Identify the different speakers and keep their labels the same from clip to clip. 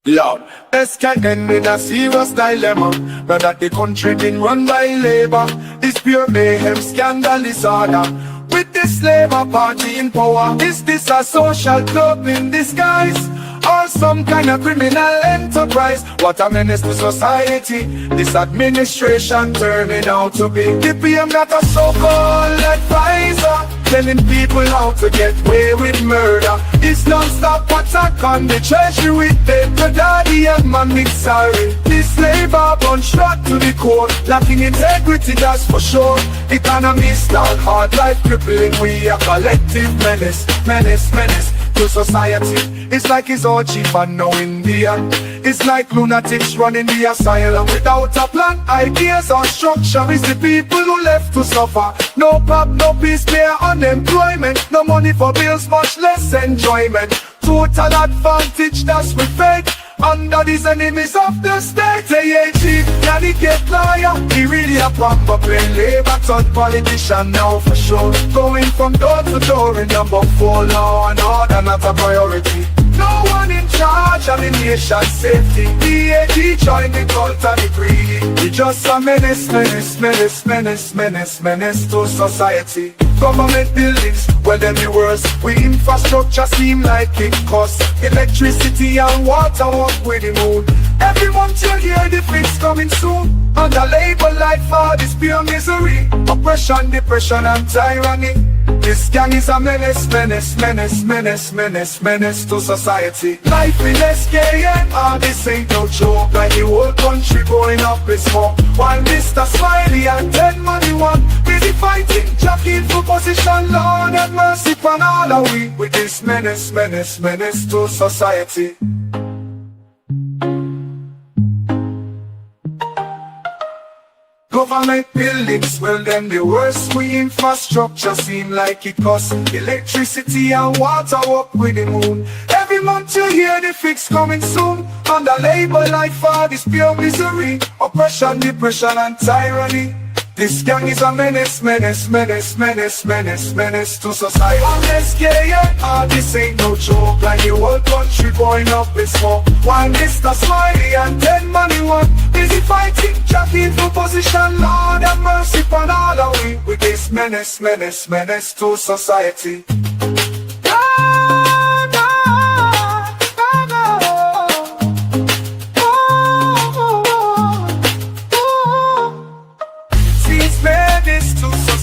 Speaker 1: Lord, this can end in a serious dilemma. Now that the country been run by labor, this pure mayhem, scandal, disorder. With this labor party in power, is this a social club in disguise? Or some kind of criminal enterprise? What a menace to society this administration turning out to be. The PM got a so-called advisor, telling people how to get away with murder. This non-stop attack on the treasury with paper daddy and man sorry. This labor bunch shot to the core, lacking integrity, that's for sure. Economies down, hard life crippling, we a collective menace, menace to society. It's like it's all cheap and no Indian. It's like lunatics running the asylum without a plan, ideas or structure. It's the people who left to suffer. No pop, no peace, bare unemployment. No money for bills, much less enjoyment. Total advantage, that's we fake under these enemies of the state. They ain't cheap, can he get liar? He really a proper plain labor ton politician now for sure. Going from door to door in number 4, law and order not a priority. No one in charge of the nation's safety. DAG join the cult and the greedy. We just a menace to society. Government buildings, well them the worst. We infrastructure seem like it costs. Electricity and water up with the moon. Every month you hear the fix coming soon. Under labor life for this pure misery. Oppression, depression and tyranny. This gang is a menace to society. Life in SKN, this ain't no joke. Like the whole country going up in smoke. While Mr. Smiley and 10 money one busy fighting, jockeying for position. Lord have mercy upon all of we. With this menace to society. Government buildings, well them the worst. We infrastructure seem like it costs. Electricity and water up with the moon. Every month you hear the fix coming soon. Under labor life for this pure misery. Oppression, depression and tyranny. This gang is a menace to society. On SKN, this ain't no joke. Like the whole country going up in smoke. While Mr. Smiley and 10 money one busy fighting, jockeying for position. Lord have mercy upon all of we. With this menace to society.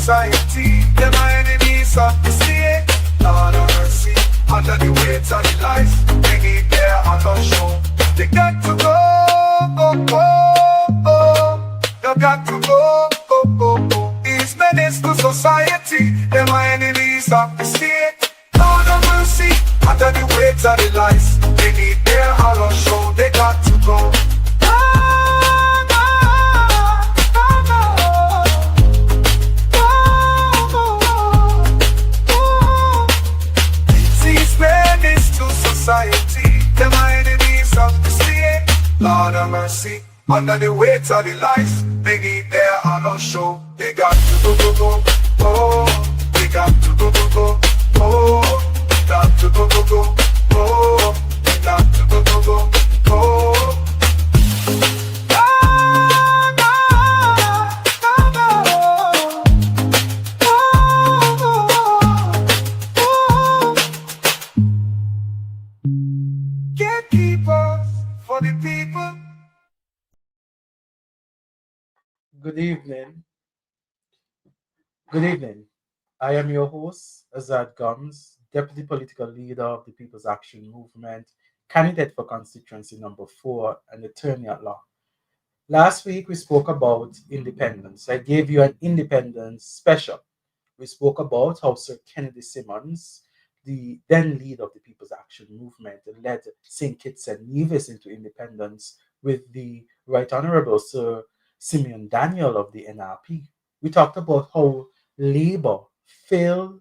Speaker 1: Society, them are enemies of the state. Lord of mercy, under the weight of the lies, they need their honor show. They got to go, they got to go. It's menace to society, them are enemies of the state. Lord of mercy, under the weight of the lies, they need their honor show. They got to go. Society, them are enemies of the state. Lord of mercy, under the weight of the lies, they need their honor show. They got to go, oh, they got to go, oh, they got to go, oh, they got to go, oh. For the people.
Speaker 2: Good evening. Good evening. I am your host, Azard Gumbs, Deputy Political Leader of the People's Action Movement, candidate for constituency number 4 and attorney at law. Last week we spoke about independence. I gave you an independence special. We spoke about how Sir Kennedy Simmons, the then leader of the People's Action Movement, led St. Kitts and Nevis into independence with the Right Honorable Sir Simeon Daniel of the NRP. We talked about how Labour failed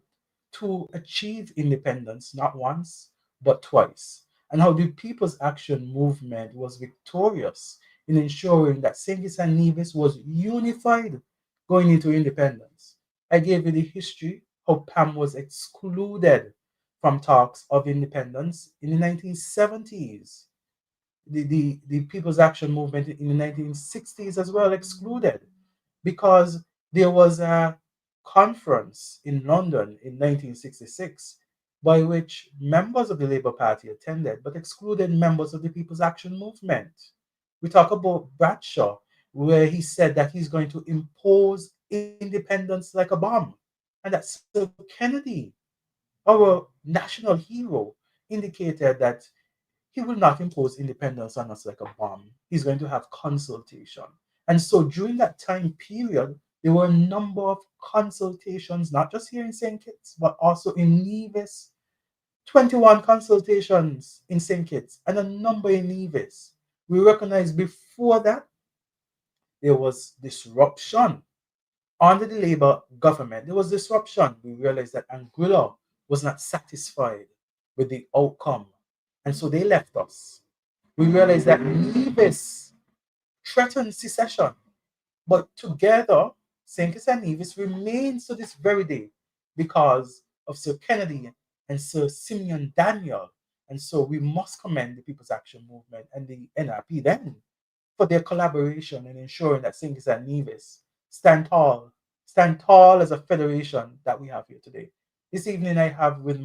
Speaker 2: to achieve independence not once, but twice, and how the People's Action Movement was victorious in ensuring that St. Kitts and Nevis was unified going into independence. I gave you the history, how Pam was excluded from talks of independence in the 1970s. the People's Action Movement in the 1960s as well excluded, because there was a conference in London in 1966 by which members of the Labour Party attended but excluded members of the People's Action Movement. We talk about Bradshaw, where he said that he's going to impose independence like a bomb, and that Sir Kennedy, our national hero, indicated that he will not impose independence on us like a bomb. He's going to have consultation. And so during that time period, there were a number of consultations, not just here in St. Kitts, but also in Nevis. 21 consultations in St. Kitts and a number in Nevis. We recognize before that there was disruption under the Labour government. There was disruption. We realized that Anguilla was not satisfied with the outcome, and so they left us. We realized that Nevis threatened secession, but together, St. Kitts and Nevis remains to this very day because of Sir Kennedy and Sir Simeon Daniel. And so we must commend the People's Action Movement and the NRP then for their collaboration in ensuring that St. Kitts and Nevis stand tall as a federation that we have here today. This evening I have with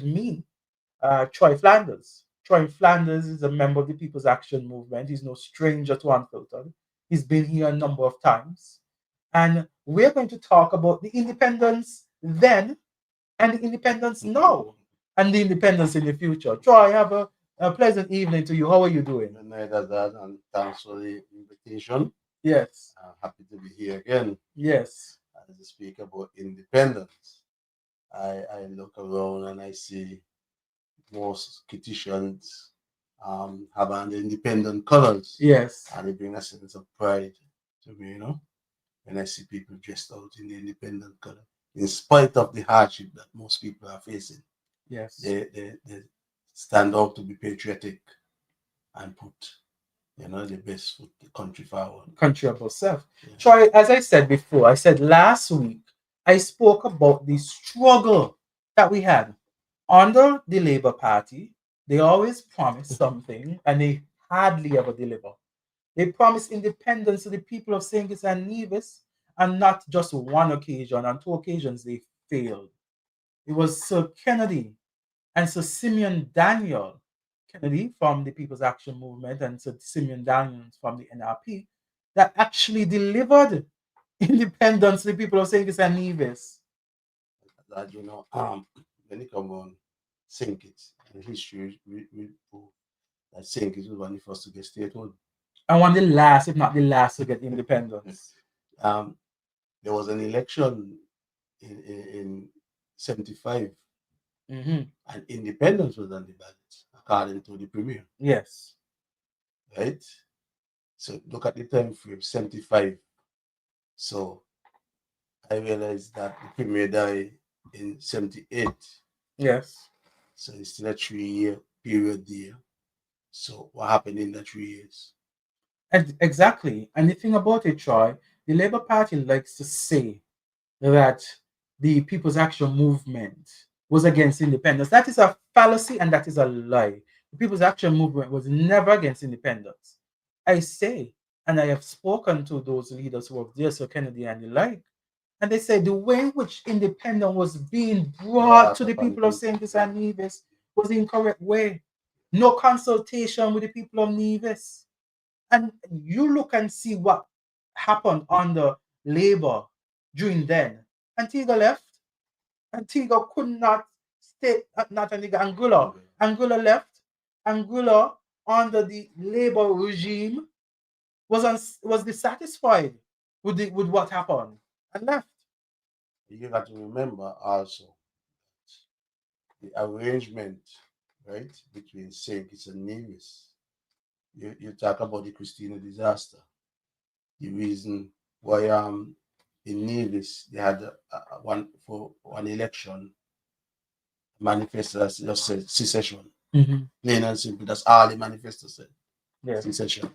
Speaker 2: me Troy Flanders. Troy Flanders is a member of the People's Action Movement. He's no stranger to Unfiltered. He's been here a number of times. And we're going to talk about the independence then and the independence now and the independence in the future. Troy, have a pleasant evening to you. How are you doing?
Speaker 3: Good night, Azard, and thanks for the invitation.
Speaker 2: Yes.
Speaker 3: I'm happy to be here again.
Speaker 2: Yes.
Speaker 3: As we speak about independence, I look around and I see most Kittitians have an independent colors.
Speaker 2: Yes.
Speaker 3: And it brings a sense of pride to me, when I see people dressed out in the independent color, in spite of the hardship that most people are facing.
Speaker 2: Yes.
Speaker 3: They stand out to be patriotic and put the best foot the country forward.
Speaker 2: Country above self. Yeah. Troy, as I said before, I said last week, I spoke about the struggle that we had under the Labour Party. They always promise something and they hardly ever deliver. They promised independence to the people of St. Kitts and Nevis, and not just one occasion. On 2 occasions, they failed. It was Sir Kennedy and Sir Simeon Daniel, Kennedy from the People's Action Movement and Sir Simeon Daniel from the NRP, that actually delivered independence to the people of St. Kitts and Nevis.
Speaker 3: That, when it comes on St. Kitts, and history, we prove that St. Kitts was one of the first to get statehood.
Speaker 2: And one of the last, if not the last, to get independence.
Speaker 3: There was an election in 75,
Speaker 2: and
Speaker 3: independence was on the ballot, according to the Premier.
Speaker 2: Yes.
Speaker 3: Right? So look at the time frame, 75. So I realized that the Premier died in 78.
Speaker 2: Yes.
Speaker 3: So it's still a 3-year period there. So what happened in the 3 years?
Speaker 2: Exactly. And the thing about it, Troy, the Labour Party likes to say that the People's Action Movement was against independence. That is a fallacy and that is a lie. The People's Action Movement was never against independence. I say, and I have spoken to those leaders who were there, Sir Kennedy and the like, and they say the way in which independence was being brought to the people of St. Kitts and Nevis was the incorrect way. No consultation with the people of Nevis. And you look and see what happened under Labour during then. Antigua left. Antigua could not stay, not Antigua, Anguilla. Anguilla left. Anguilla, under the Labour regime, was dissatisfied with what happened and left.
Speaker 3: You got to remember also the arrangement, right, between St. Kitts and Nevis. You talk about the Christina disaster. The reason why in Nevis they had one election manifesto that just said secession. Plain and simple. That's all the manifesto said.
Speaker 2: Yeah.
Speaker 3: Secession.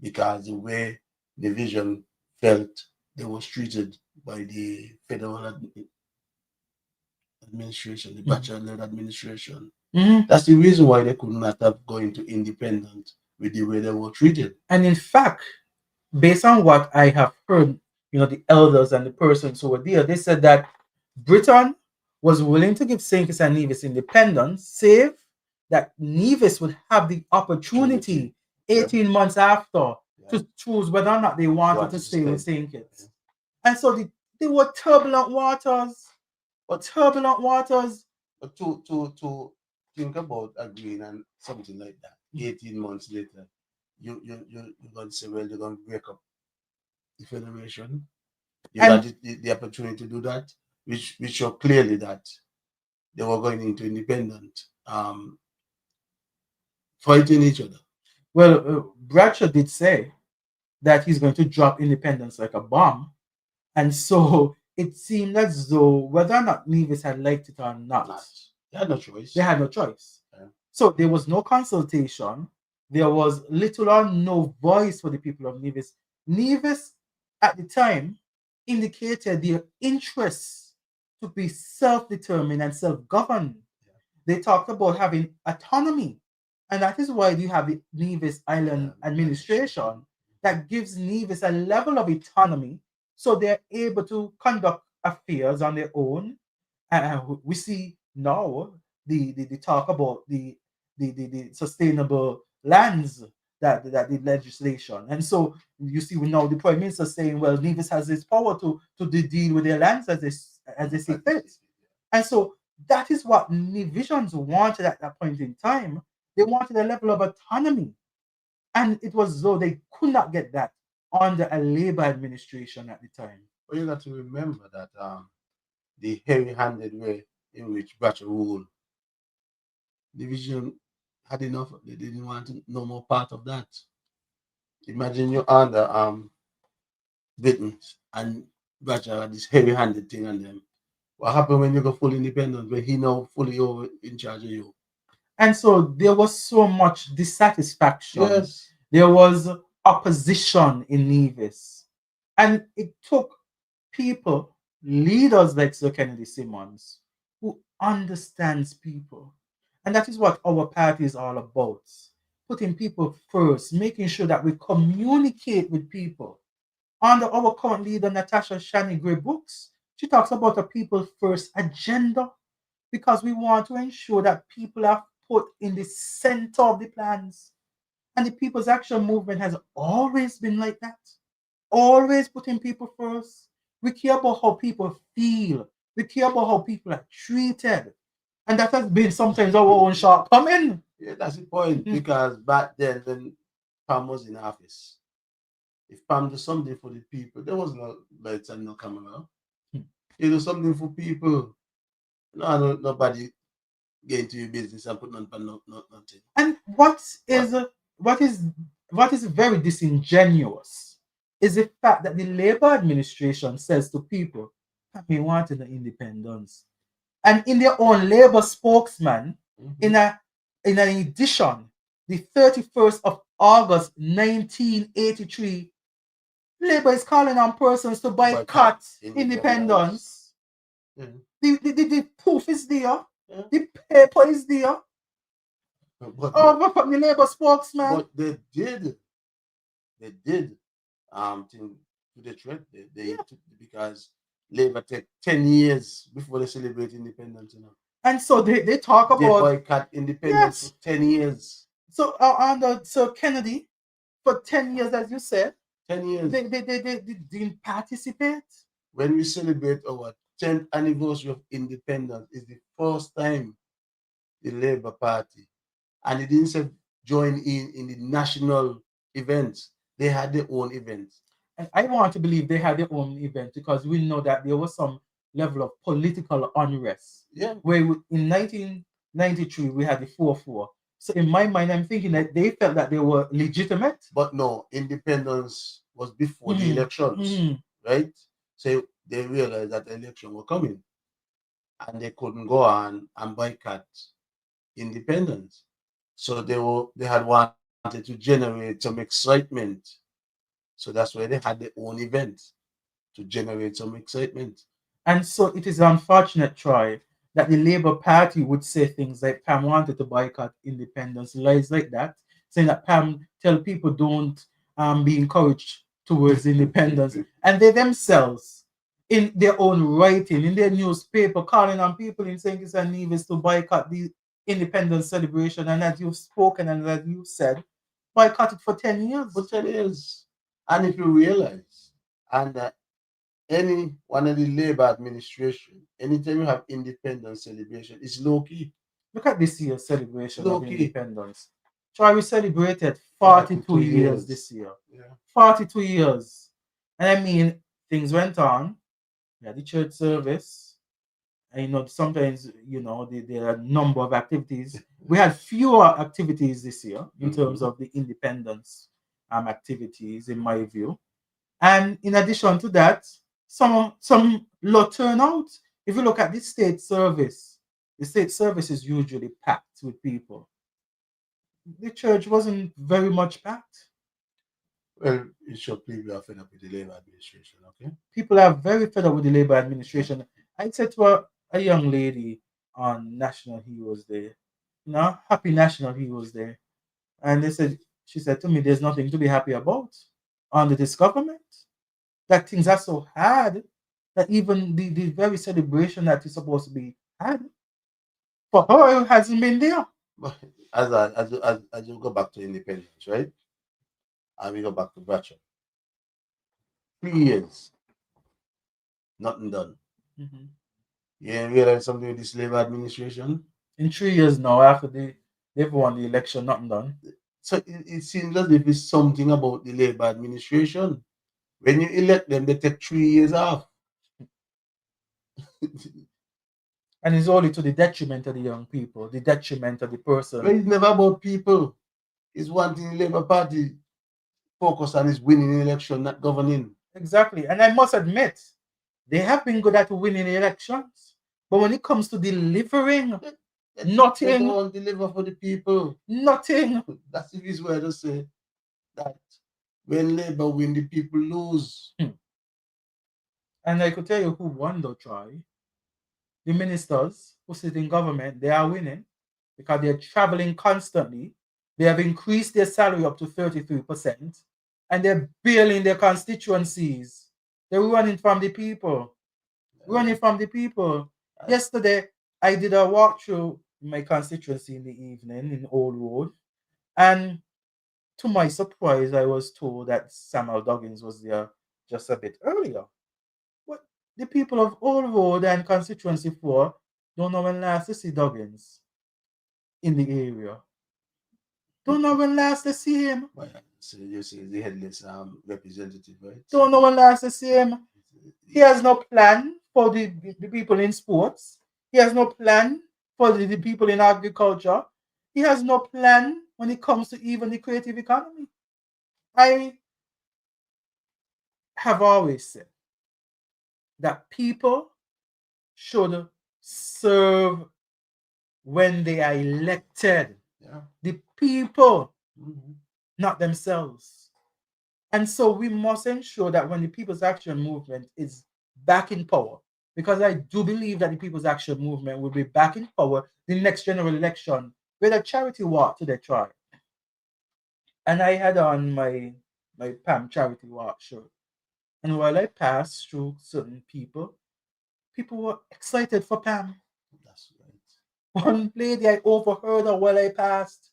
Speaker 3: Because the way the division felt they was treated by the federal administration, the Bachelor-led administration,
Speaker 2: Mhm.
Speaker 3: That's the reason why they could not have gone to independent with the way they were treated.
Speaker 2: And in fact, based on what I have heard, the elders and the persons who were there, they said that Britain was willing to give St. Kitts and Nevis independence, save that Nevis would have the opportunity 18 months after to choose whether or not they wanted to stay with St. Kitts. And so they were turbulent waters, turbulent waters.
Speaker 3: But to think about agreeing and something like that, 18 months later, you're going to say, well, you're going to break up the federation. You
Speaker 2: And-
Speaker 3: got the opportunity to do that, which show clearly that they were going into independent, fighting each other.
Speaker 2: Well, Bradshaw did say that he's going to drop independence like a bomb. And so it seemed as though whether or not Nevis had liked it or not,
Speaker 3: They had no choice.
Speaker 2: they had no choice.
Speaker 3: Yeah.
Speaker 2: So there was no consultation. There was little or no voice for the people of Nevis. Nevis, at the time, indicated their interests to be self-determined and self-governed.
Speaker 3: Yeah.
Speaker 2: They talked about having autonomy. And that is why you have the Nevis Island Administration that gives Nevis a level of autonomy so they're able to conduct affairs on their own. And we see now the talk about the sustainable lands that the legislation. And so you see now the Prime Minister saying, well, Nevis has this power to deal with their lands as they see fit. And so that is what Nevisians wanted at that point in time. They wanted a level of autonomy. And it was as though they could not get that under a Labour administration at the time.
Speaker 3: Well, you got to remember that the heavy-handed way in which Bradshaw ruled, division had enough. They didn't want no more part of that. Imagine you're under Britain and Bradshaw had this heavy-handed thing on them. What happened when you go full independent, when he now fully over in charge of you?
Speaker 2: And so there was so much dissatisfaction.
Speaker 3: Yes.
Speaker 2: There was opposition in Nevis. And it took people, leaders like Sir Kennedy Simmons, who understands people. And that is what our party is all about. Putting people first, making sure that we communicate with people. Under our current leader, Natasha Shani Gray Books, she talks about a people first agenda because we want to ensure that people are put in the center of the plans. And the People's Action Movement has always been like that. Always putting people first. We care about how people feel. We care about how people are treated. And that has been sometimes our own shortcoming.
Speaker 3: Yeah, that's the point. Because back then, when Pam was in office, if Pam do something for the people, there was no lights and no camera. You do something for people. Nobody get into your business and put nothing.
Speaker 2: And what is very disingenuous is the fact that the Labour administration says to people, we wanted the independence. And in their own Labour spokesman, in an edition, the 31st of August 1983, Labour is calling on persons to boycott independence. The proof is there. The paper is there. Over from the Labour spokesman.
Speaker 3: But they did think to the threat. They took, because Labour take 10 years before they celebrate independence.
Speaker 2: And so they talk about
Speaker 3: they boycott independence for 10 years.
Speaker 2: So under Sir Kennedy, for 10 years, as you said,
Speaker 3: 10 years.
Speaker 2: They didn't participate.
Speaker 3: When we celebrate our 10th anniversary of independence, is the first time the Labour Party, and they didn't say join in the national events. They had their own events.
Speaker 2: And I want to believe they had their own event because we know that there was some level of political unrest.
Speaker 3: Yeah.
Speaker 2: Where in 1993 we had the 4-4. So in my mind, I'm thinking that they felt that they were legitimate.
Speaker 3: But no, independence was before the elections, right? So they realized that the election were coming, and they couldn't go on and boycott independence. So they had wanted to generate some excitement. So that's why they had their own event to generate some excitement.
Speaker 2: And so it is unfortunate, Troy, that the Labour Party would say things like Pam wanted to boycott independence, lies like that, saying that Pam tell people don't be encouraged towards independence, and they themselves, in their own writing, in their newspaper, calling on people in St. Kitts and Nevis to boycott the independence celebration, and as you've spoken and as you said, boycotted for 10 years.
Speaker 3: For 10 years. And if you realize, and any one of the Labour administration, anytime you have independence celebration, it's low key.
Speaker 2: Look at this year's celebration of
Speaker 3: Low-key.
Speaker 2: independence. So we celebrated 42 years this year.
Speaker 3: Yeah.
Speaker 2: 42 years. And I mean, things went on. We had the church service. And sometimes, there are a number of activities. We had fewer activities this year in terms of the independence activities, in my view. And in addition to that, some low turnout. If you look at the state service is usually packed with people. The church wasn't very much packed.
Speaker 3: Well, it should people are fed up with the Labour administration, okay?
Speaker 2: People are very fed up with the Labour administration. I said to a young lady on National Heroes Day, happy National Heroes Day. And she said to me, there's nothing to be happy about under this government. That things are so hard that even the very celebration that is supposed to be had for her hasn't been there.
Speaker 3: But as you go back to independence, right? And we go back to Bradshaw. 3 years, nothing done.
Speaker 2: Mm-hmm.
Speaker 3: You ain't realize something with this Labour administration?
Speaker 2: In 3 years now, after they've won the election, nothing done.
Speaker 3: So it seems as if it's something about the Labour administration. When you elect them, they take 3 years off.
Speaker 2: And it's only to the detriment of the young people, the detriment of the person.
Speaker 3: But it's never about people. It's one thing the Labour Party focus on is winning the election, not governing.
Speaker 2: Exactly. And I must admit, they have been good at winning elections. But when it comes to delivering, nothing.
Speaker 3: They don't deliver for the people.
Speaker 2: Nothing.
Speaker 3: That's the reason why I just say that when Labour win, the people lose.
Speaker 2: And I could tell you who won though, Troy. The ministers who sit in government, they are winning because they're traveling constantly. They have increased their salary up to 33%, and they're billing their constituencies. They're running from the people. Running from the people. Yesterday, I did a walkthrough in my constituency in the evening in Old Road, and to my surprise, I was told that Samuel Duggins was there just a bit earlier. But the people of Old Road and Constituency 4 don't know when last to see Duggins in the area. Don't know when last to see him.
Speaker 3: Well, so you say the headless representative, right?
Speaker 2: Don't know when last to see him. He has no plan for the people in sports. He has no plan for the people in agriculture. He has no plan when it comes to even the creative economy. I have always said that people should serve when they are elected.
Speaker 3: Yeah.
Speaker 2: The people, not themselves. And so we must ensure that when the People's Action Movement is back in power, because I do believe that the People's Action Movement will be back in power the next general election with a charity walk to the tribe. And I had on my Pam charity walk shirt. And while I passed through certain people were excited for Pam.
Speaker 3: That's right.
Speaker 2: One lady, I overheard her while I passed.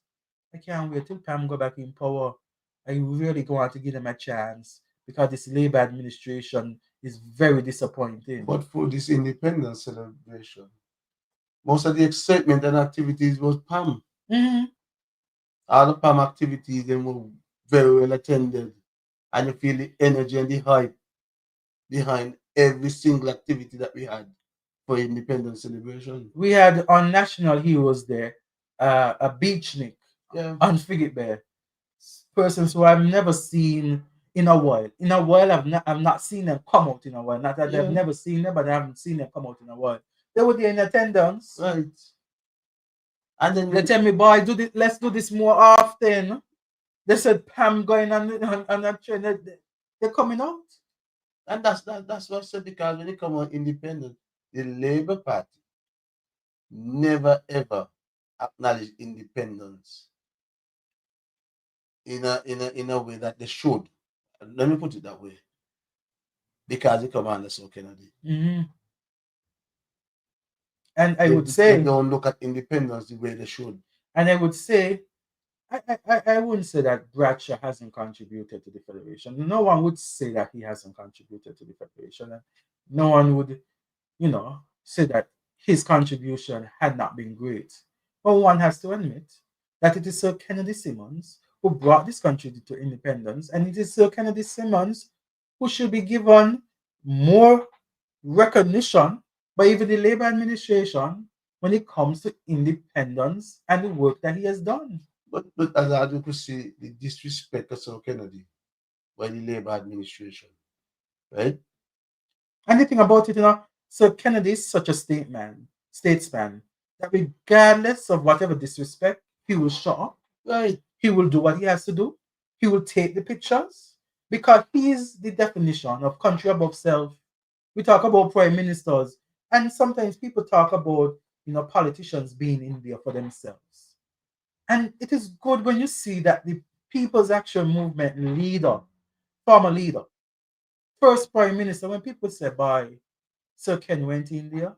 Speaker 2: I can't wait till Pam go back in power. I really want to give them a chance because this Labour administration is very disappointing.
Speaker 3: But for this independence celebration, most of the excitement and activities was Pam.
Speaker 2: Mm-hmm.
Speaker 3: All the Pam activities, they were very well attended. And you feel the energy and the hype behind every single activity that we had for independence celebration.
Speaker 2: We had on National Heroes Day a beachnik on Frigate Bay. Persons who I've never seen in a while. In a while, I've not seen them come out in a while. Not that I've never seen them, but I haven't seen them come out in a while. They were there in attendance.
Speaker 3: Right. And then
Speaker 2: they tell me, boy, let's do this more often. They said Pam going on that train. They're coming out.
Speaker 3: And that's what I said, because when you come on independent, the Labour Party never ever acknowledge independence in a way that they should. Let me put it that way. Because the commander saw Kennedy.
Speaker 2: Mhm. And I
Speaker 3: They,
Speaker 2: would
Speaker 3: they
Speaker 2: say,
Speaker 3: don't look at independence the way they should.
Speaker 2: and I would say, I wouldn't say that Bradshaw hasn't contributed to the Federation. No one would say that he hasn't contributed to the Federation. And no one would, say that his contribution had not been great. But one has to admit that it is Sir Kennedy Simmons who brought this country to independence, and it is Sir Kennedy Simmons who should be given more recognition by even the Labour administration when it comes to independence and the work that he has done.
Speaker 3: But as I could see the disrespect of Sir Kennedy by the Labour administration, right?
Speaker 2: And the thing about it, Sir Kennedy is such a statesman, that regardless of whatever disrespect, he will shut up.
Speaker 3: Right.
Speaker 2: He will do what he has to do. He will take the pictures because he is the definition of country above self. We talk about prime ministers, and sometimes people talk about politicians being in there for themselves. And it is good when you see that the People's Action Movement leader, former leader, first prime minister, when people say, "Bye," Sir Ken went in there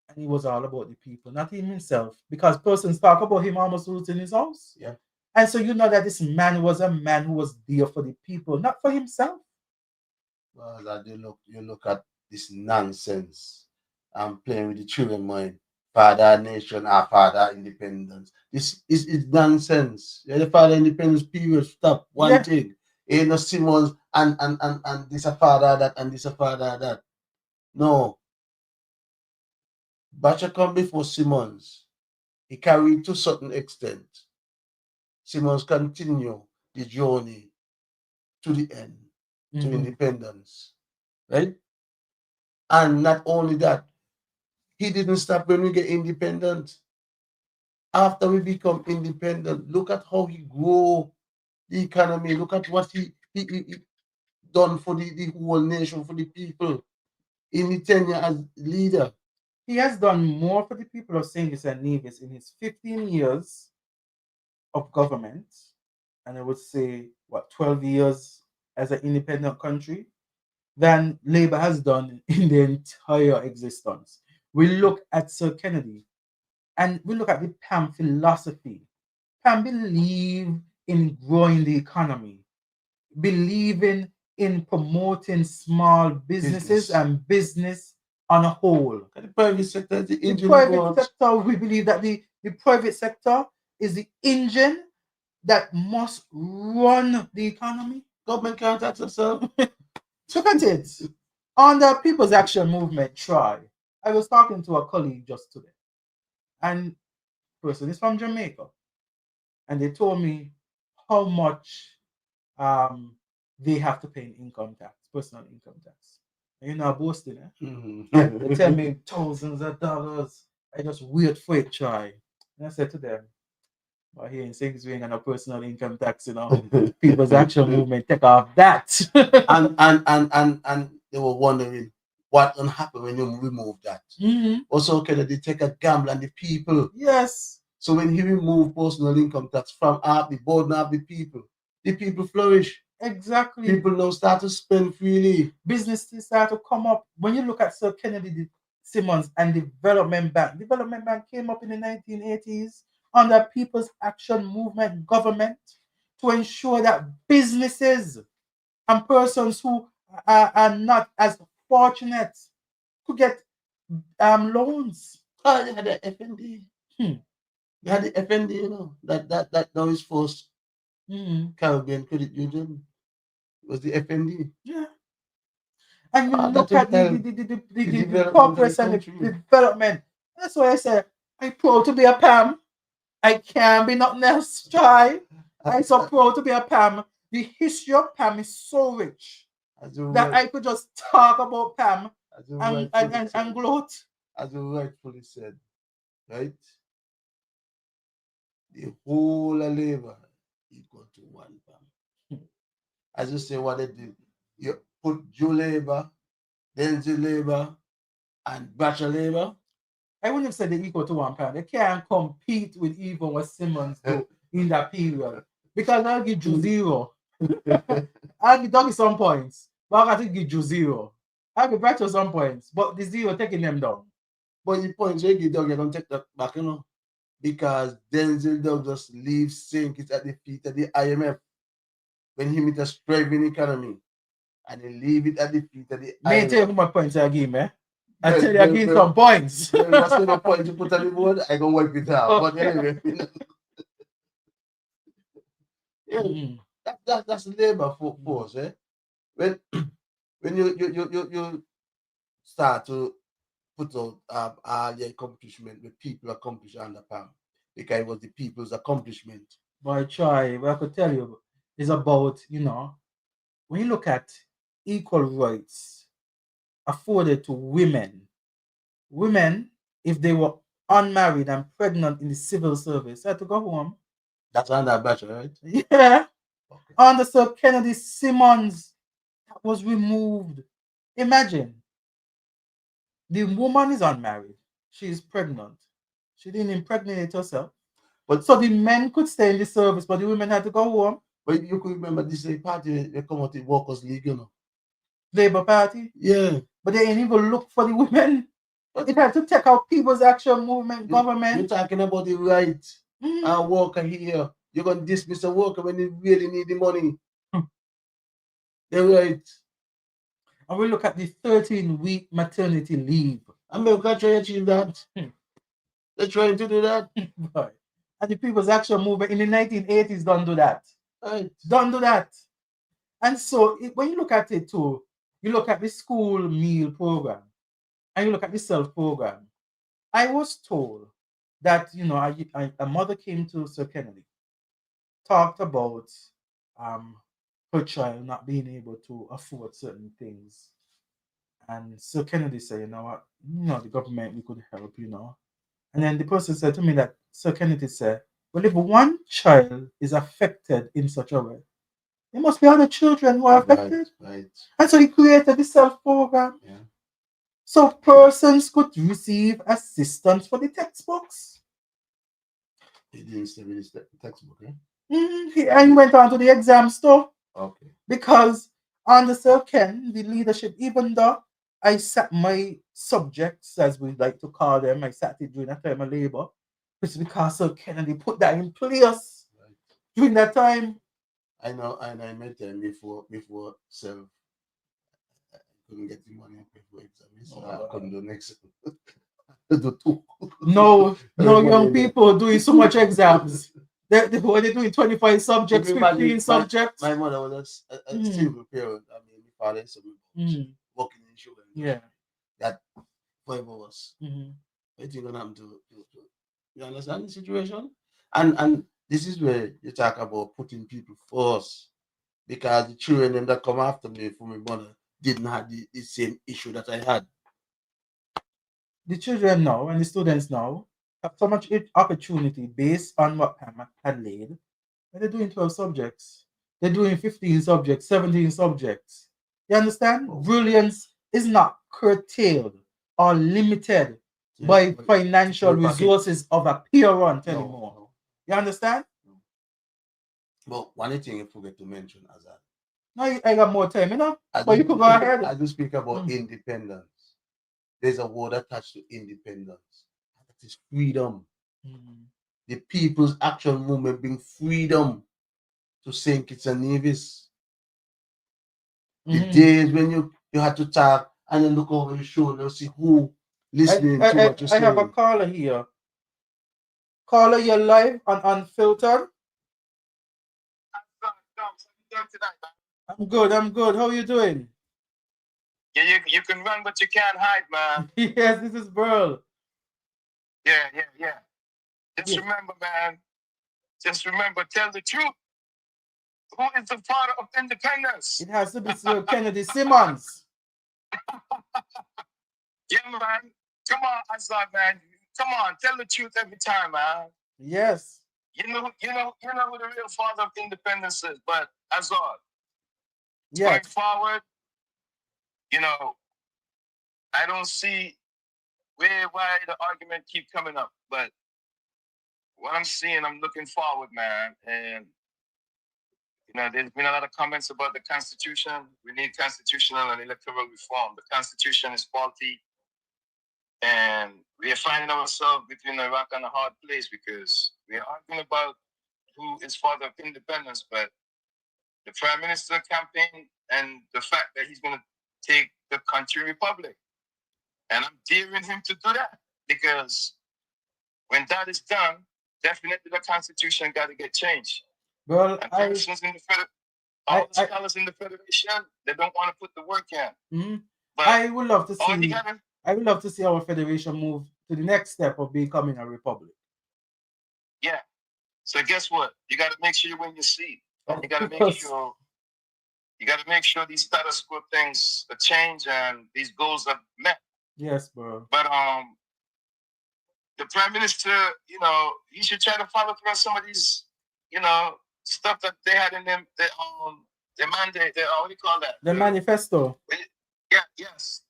Speaker 2: and he was all about the people, not him himself, because persons talk about him almost losing his house.
Speaker 3: Yeah.
Speaker 2: And so you know that this man was a man who was there for the people, not for himself.
Speaker 3: Well, that you look at this nonsense. I'm playing with the children mind. Father nation, our father independence. This is nonsense. Yeah, the father independence period. Stop. One
Speaker 2: Yeah.
Speaker 3: thing. Ain't no Simmons and this a father that and this a father that. No. Batcher come before Simmons. He carried to certain extent. Simmons continue the journey to the end, to
Speaker 2: Mhm.
Speaker 3: independence. Right? And not only that, he didn't stop when we get independent. After we become independent, look at how he grew the economy. Look at what he done for the whole nation, for the people in the tenure as leader.
Speaker 2: He has done more for the people of St. Kitts and Nevis in his 15 years of government, and I would say, 12 years as an independent country, than Labour has done in their entire existence. We look at Sir Kennedy and we look at the PAM philosophy. PAM believe in growing the economy, believing in promoting small businesses and business on a whole.
Speaker 3: The private sector, the engine
Speaker 2: private sector, we believe that the private sector is the engine that must run the economy.
Speaker 3: Government can't tax itself.
Speaker 2: Look at it. Under People's Action Movement, try. I was talking to a colleague just today, and person is from Jamaica, and they told me how much they have to pay in income tax, personal income tax. And you're not boasting, eh?
Speaker 3: Mm-hmm.
Speaker 2: They tell me thousands of dollars. I just wait for it, try. And I said to them, but here in things we ain't got no personal income tax, People's Action Movement take off that.
Speaker 3: and they were wondering what gonna happen when you remove that.
Speaker 2: Mhm.
Speaker 3: Also, Kennedy take a gamble on the people.
Speaker 2: Yes.
Speaker 3: So when he removed personal income tax from the burden of the people flourish.
Speaker 2: Exactly.
Speaker 3: People now start to spend freely.
Speaker 2: Businesses start to come up. When you look at Sir Kennedy Simmons and Development Bank came up in the 1980s under People's Action Movement government to ensure that businesses and persons who are not as fortunate could get loans.
Speaker 3: Oh, they had the FND. They had the FND, that now is forced Caribbean Credit Union. It was the FND.
Speaker 2: Yeah. And you
Speaker 3: that
Speaker 2: look
Speaker 3: will
Speaker 2: at the
Speaker 3: help
Speaker 2: development progress and the development. That's why I say I'm proud to be a PAM. I can't be nothing else. Try. I'm so proud to be a PAM. The history of PAM is so rich that I could just talk about PAM and gloat.
Speaker 3: As you rightfully said, right? The whole of labor equal to one PAM. As you say, what they did, you put Jew labor, Denzel labor, and Bachelor labor.
Speaker 2: I wouldn't have said they're equal to £1. They can't compete with even what Simmons do in that period. Because I'll give you zero. I'll give Dougie some points, but I think give you zero. I'll give Bradshaw some points, but the zero taking them down.
Speaker 3: But the points you give Doug, you're gonna take that back, you know. Because Denzel Doug just leaves St. Kitts at the feet of the IMF when he meet a striving economy. And he leave it at the feet of the
Speaker 2: May I tell you how much points I give, man? I tell you I give some points.
Speaker 3: That's the point you put on the board, I gonna wipe it out. But anyway, yeah, that's labor force, eh? When you start to put out all the accomplishment the people accomplish under PAM, because it was the people's accomplishment.
Speaker 2: Boy, try. What I could tell you is about, when you look at equal rights afforded to women, if they were unmarried and pregnant in the civil service, had to go home.
Speaker 3: That's under batch, right?
Speaker 2: Yeah. Okay. Under Sir Kennedy Simmons, that was removed. Imagine. The woman is unmarried. She is pregnant. She didn't impregnate herself. But so the men could stay in the service, but the women had to go home.
Speaker 3: But you could remember this party, they come out the Workers' League, you know.
Speaker 2: Labour Party?
Speaker 3: Yeah.
Speaker 2: But they ain't even look for the women. It had to take out People's Action Movement government.
Speaker 3: You're talking about the right. A worker here. You're going to dismiss a worker when they really need the money. They're right.
Speaker 2: And we look at the 13-week maternity leave.
Speaker 3: America trying to achieve that. They're trying to do that.
Speaker 2: And the People's Action Movement in the 1980s don't do that.
Speaker 3: Right.
Speaker 2: Don't do that. And so when you look at it too, you look at the school meal program and you look at the self program. I was told that, a mother came to Sir Kennedy, talked about her child not being able to afford certain things. And Sir Kennedy said, you know what, the government, we could help, And then the person said to me that Sir Kennedy said, well, if one child is affected in such a way, there must be other children who are affected.
Speaker 3: Right.
Speaker 2: And so he created the self program.
Speaker 3: Yeah.
Speaker 2: So persons could receive assistance for the textbooks.
Speaker 3: He didn't say with the textbook, eh?
Speaker 2: And he went on to the exam stuff.
Speaker 3: Okay.
Speaker 2: Because under Sir Ken, the leadership, even though I sat my subjects, as we like to call them, I sat it during that time of labor, it's because Sir Kennedy put that in place during that time.
Speaker 3: I know, and I met them before self. I couldn't get the money before exam, so I couldn't do next. Do two.
Speaker 2: No young people doing so much exams. When they're doing 25 subjects, 15 subjects.
Speaker 3: My mother was a single parent. I mean, my father is working in insurance.
Speaker 2: Yeah.
Speaker 3: That 5 hours. What you gonna have to you understand the situation? And this is where you talk about putting people first. Because the children that come after me from my mother didn't have the same issue that I had.
Speaker 2: The children now and the students now have so much opportunity based on what Pam had laid. And they're doing 12 subjects. They're doing 15 subjects, 17 subjects. You understand? Brilliance is not curtailed or limited by financial resources of a parent anymore. No. You understand?
Speaker 3: No. But one thing you forget to mention, Azard.
Speaker 2: No, I got more time, but you could go ahead.
Speaker 3: I do speak about independence. There's a word attached to independence. That is freedom. The People's Action Movement bring freedom to St. Kitts and Nevis. The days when you had to talk and then look over your shoulder, see who listening to what you're saying.
Speaker 2: I have a caller here. Caller, you're live on Unfiltered. I'm good. How are you doing?
Speaker 4: Yeah, you can run, but you can't hide, man.
Speaker 2: Yes, this is Burl.
Speaker 4: Yeah. Just remember, man. Just remember, tell the truth. Who is the father of independence?
Speaker 2: It has to be Sir Kennedy Simmons.
Speaker 4: Yeah, man. Come on, Azard, man. Come on, tell the truth every time, man.
Speaker 2: Yes.
Speaker 4: You know who the real father of independence is, but Azard.
Speaker 2: Yes.
Speaker 4: Going forward, I don't see why the argument keep coming up. But what I'm seeing, I'm looking forward, man. And there's been a lot of comments about the Constitution. We need constitutional and electoral reform. The Constitution is faulty, and we are finding ourselves between a rock and a hard place because we are arguing about who is father of independence, but the Prime Minister campaign and the fact that he's going to take the country republic. And I'm daring him to do that because when that is done, definitely the Constitution got to get changed.
Speaker 2: Well,
Speaker 4: and for instance, all the scholars in the Federation, they don't want to put the work in.
Speaker 2: Mm-hmm.
Speaker 4: But
Speaker 2: I would love to see. I would love to see our federation move to the next step of becoming a republic.
Speaker 4: Yeah. So guess what? You got to make sure you win your seat. You got to make sure. You got to make sure these status quo things change and these goals are met.
Speaker 2: Yes, bro.
Speaker 4: But the Prime Minister, he should try to follow through on some of these, stuff that they had in them. The mandate. What do you call that?
Speaker 2: The manifesto.
Speaker 4: Yeah. Yes.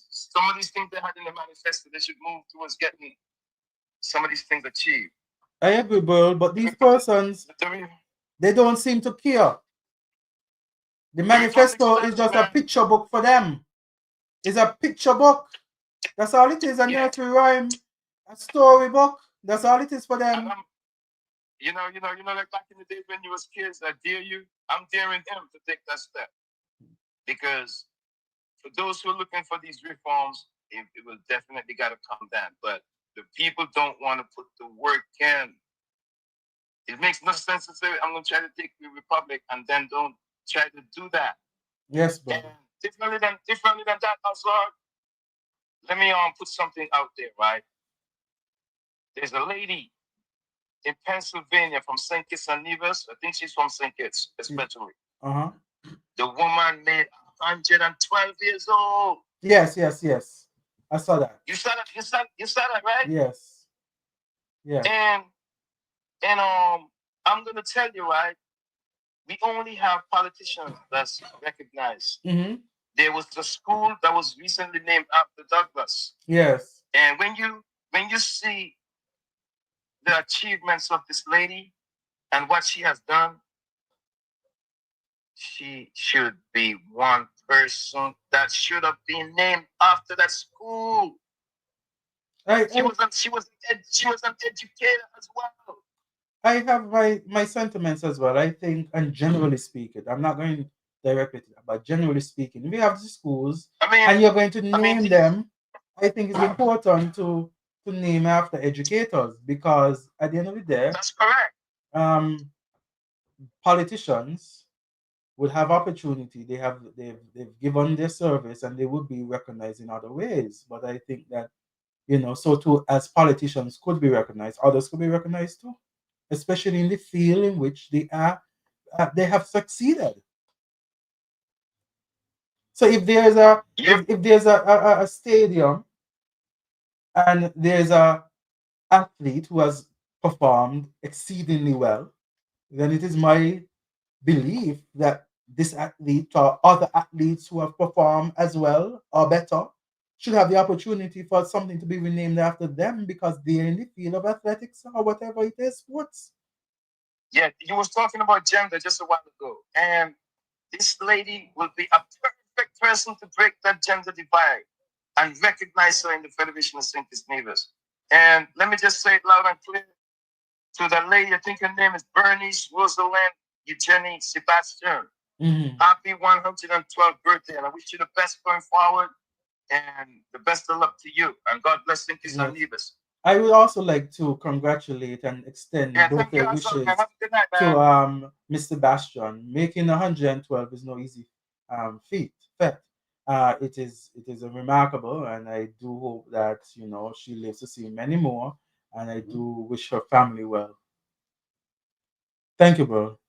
Speaker 4: Some of these things they had in the manifesto, they should move towards getting some of these things achieved.
Speaker 2: I agree, bro. But these persons, they don't seem to care. The manifesto is just a picture book for them. It's a picture book. That's all it is. A nursery rhyme, a story book. That's all it is for them.
Speaker 4: Like back in the days when you was kids, I dare you. I'm daring him to take that step. Because for those who are looking for these reforms, it will definitely got to come down. But the people don't want to put the work in. It makes no sense to say, I'm going to try to take the republic and then don't try to do that.
Speaker 2: Yes, bro.
Speaker 4: And differently than that, Azard, let me put something out there, right? There's a lady in Pennsylvania from St. Kitts and Nevis. I think she's from St. Kitts, especially.
Speaker 2: Uh-huh.
Speaker 4: The woman made 112 years old.
Speaker 2: Yes. I saw that.
Speaker 4: You saw that, right?
Speaker 2: Yes. Yeah.
Speaker 4: And I'm gonna tell you, right? We only have politicians that's recognized.
Speaker 2: Mm-hmm.
Speaker 4: There was the school that was recently named after Douglas.
Speaker 2: Yes.
Speaker 4: And when you see the achievements of this lady and what she has done, she should be one person that should have been named after that school. She was an educator as well.
Speaker 2: I have my sentiments as well. I think, and generally speaking, I'm not going directly to that, but generally speaking, if we have the schools and you're going to name them, I think it's important to name after educators because at the end of the day,
Speaker 4: that's correct.
Speaker 2: Politicians would have opportunity. They've given their service and they would be recognized in other ways. But I think that so too as politicians could be recognized, others could be recognized too, especially in the field in which they have succeeded. So if there's if there's a stadium and there's a athlete who has performed exceedingly well, then it is my belief that this athlete or other athletes who have performed as well or better should have the opportunity for something to be renamed after them because they're in the field of athletics or whatever it is, sports.
Speaker 4: Yeah, you was talking about gender just a while ago, and this lady will be a perfect person to break that gender divide and recognize her in the Federation of St. Kitts Nevis. And let me just say it loud and clear to the lady, I think her name is Bernice Rosalind Eugenie Sebastian.
Speaker 2: Mm-hmm.
Speaker 4: Happy 112th birthday, and I wish you the best going forward and the best of luck to you. And God bless St. Kitts and Nevis.
Speaker 2: I would also like to congratulate and extend birthday wishes to Mr. Bastion. Making 112 is no easy feat. It is a remarkable, and I do hope that she lives to see many more, and I do wish her family well. Thank you, bro.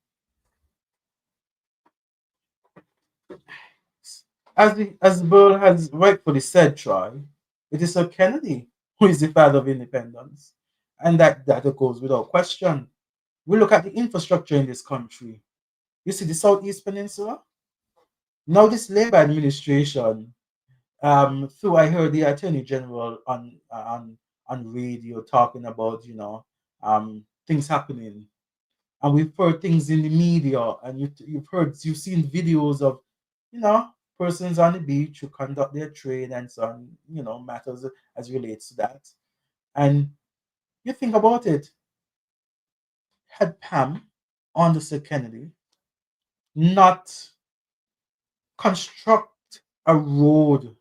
Speaker 2: As Burl has rightfully said, Troy, it is Sir Kennedy who is the father of independence, and that goes without question. We look at the infrastructure in this country. You see the Southeast Peninsula. Now this Labour administration So I heard the Attorney General on radio talking about, things happening, and we've heard things in the media, and you've seen videos of, you know, persons on the beach who conduct their trade and so on, matters as relates to that. And you think about it, had Pam Anderson Kennedy not construct a road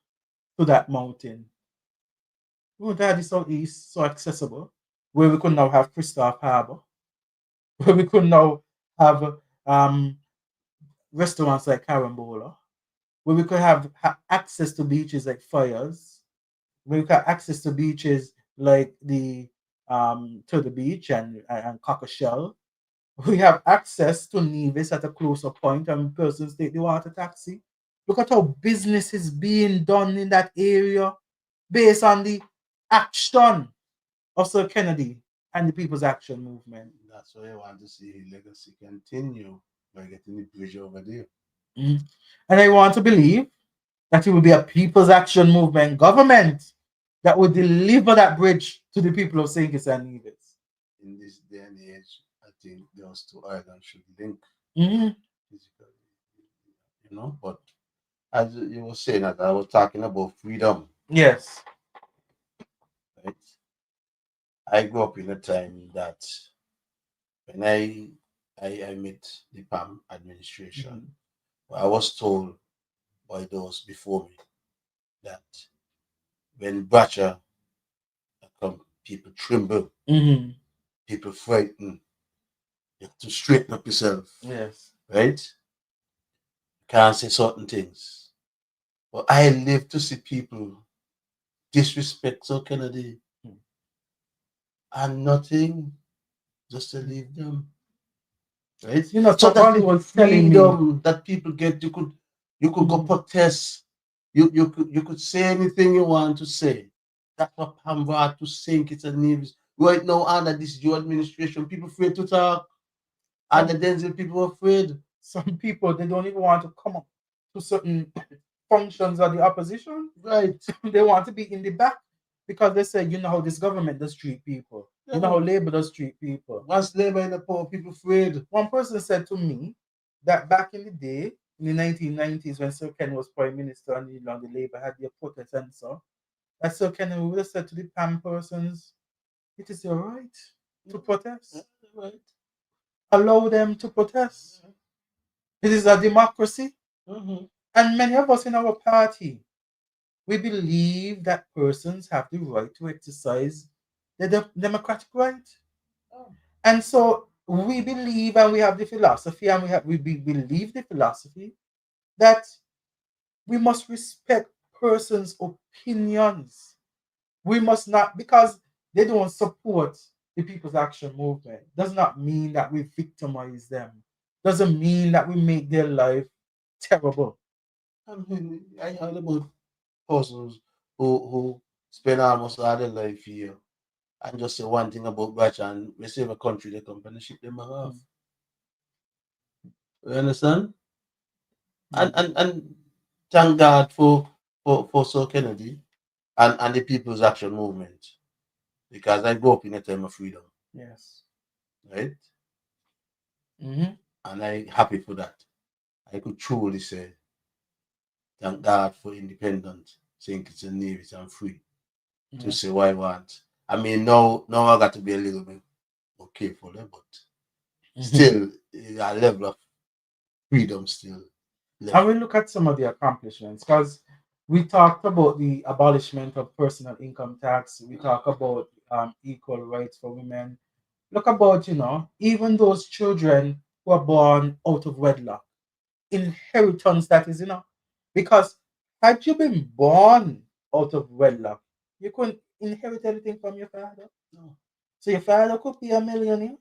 Speaker 2: to that mountain, we would have the southeast so accessible, where we could now have Christoph Harbour, where we could now have um, restaurants like Carambola, where we could have access to beaches like Fires, where we could have access to beaches like the Turtle Beach and Cockleshell. We have access to Nevis at a closer point, and persons take the water taxi. Look at how business is being done in that area based on the action of Sir Kennedy and the People's Action Movement.
Speaker 3: That's why I want to see his legacy continue by getting the bridge over there.
Speaker 2: Mhm. And I want to believe that it will be a People's Action Movement government that will deliver that bridge to the people of St. Kitts and Nevis.
Speaker 3: In this day and age, I think those two islands should link
Speaker 2: Mhm.
Speaker 3: physically, But as you were saying, as I was talking about freedom,
Speaker 2: Yes.
Speaker 3: right? I grew up in a time that when I met the PAM administration, I was told by those before me that when Bacha come, people tremble,
Speaker 2: Mhm.
Speaker 3: people frighten. You have to straighten up yourself,
Speaker 2: Yes.
Speaker 3: right? Can't say certain things. But I live to see people disrespect Sir Kennedy and nothing, just to leave them. Right?
Speaker 2: You know,
Speaker 3: So that's
Speaker 2: somebody
Speaker 3: the
Speaker 2: was telling me.
Speaker 3: freedom that people get. You could go protest. You could say anything you want to say. That's what Pam brought to St. Kitts and Nevis. Right now, under this new administration, people afraid to talk. And the Denzel people are afraid.
Speaker 2: Some people, they don't even want to come up to certain functions of the opposition.
Speaker 3: Right.
Speaker 2: They want to be in the back because they say, you know how this government does treat people. You know how Labour does treat people.
Speaker 3: Once Labour in the power, people afraid.
Speaker 2: One person said to me that back in the day, in the 1990s, when Sir Ken was Prime Minister and the Labour had their protest and so, that Sir Ken would have said to the PAM persons, it is your right to protest.
Speaker 3: Right.
Speaker 2: Allow them to protest. It is a democracy. And many of us in our party, we believe that persons have the right to exercise their democratic right. And so we believe, and we have the philosophy, and believe the philosophy that we must respect persons' opinions. We must not, because they don't support the People's Action Movement, does not mean that we victimize them. Doesn't mean that we make their life terrible.
Speaker 3: I mean, I heard about persons who spend almost all their life here and just say one thing about Bacha and we save a country, they come and ship them back off. You understand? And thank God for Sir Kennedy and the People's Action Movement. Because I grew up in a time of freedom.
Speaker 2: Yes.
Speaker 3: Right?
Speaker 2: Mm-hmm.
Speaker 3: And I'm happy for that. I could truly say, thank God for independence, St. Kitts and Nevis and free to say what I want. I mean, now I got to be a little bit more careful, but still, a level of freedom still.
Speaker 2: And we look at some of the accomplishments because we talked about the abolishment of personal income tax. We talk about equal rights for women. Look about, even those children who are born out of wedlock, inheritance that is, because had you been born out of wedlock, you couldn't inherit anything from your father.
Speaker 3: No.
Speaker 2: So your father could be a millionaire,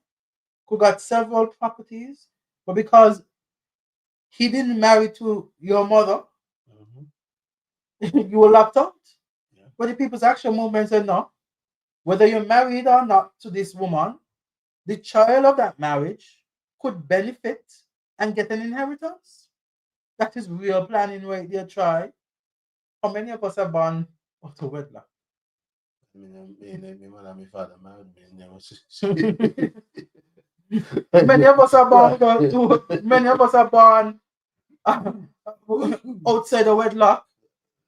Speaker 2: could got several properties, but because he didn't marry to your mother, you were locked out.
Speaker 3: Yeah.
Speaker 2: But the People's Action Movement said no. Whether you're married or not to this woman, the child of that marriage could benefit and get an inheritance. That is real planning right there, try. How many of us are born out of wedlock?
Speaker 3: My mother and my father married me. Never
Speaker 2: Many of us are born many of us are born outside the wedlock.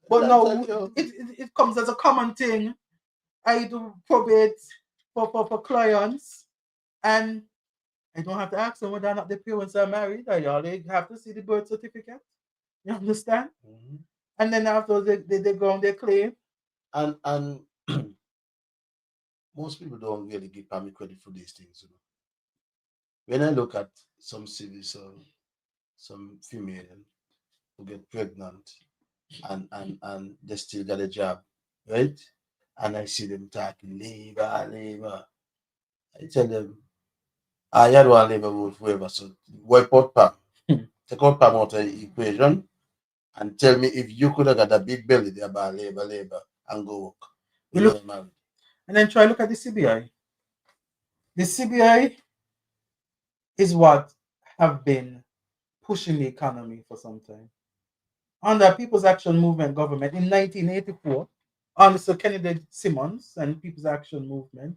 Speaker 2: But now it comes as a common thing. I do probate for clients, and I don't have to ask them whether or not their parents are married. I only have to see the birth certificate. You understand?
Speaker 3: Mm-hmm.
Speaker 2: And then after they go on their claim.
Speaker 3: And most people don't really give me credit for these things. You know? When I look at some cities, some female who get pregnant and they still got a job, right? And I see them talking labor. I tell them, I had one labor vote forever, so wipe out Pam. Take out Pam out of the equation and tell me if you could have got a big belly there about labor, and go work.
Speaker 2: You look, and then try look at the CBI. The CBI is what have been pushing the economy for some time. Under People's Action Movement government in 1984, under Sir Kennedy Simmons and People's Action Movement,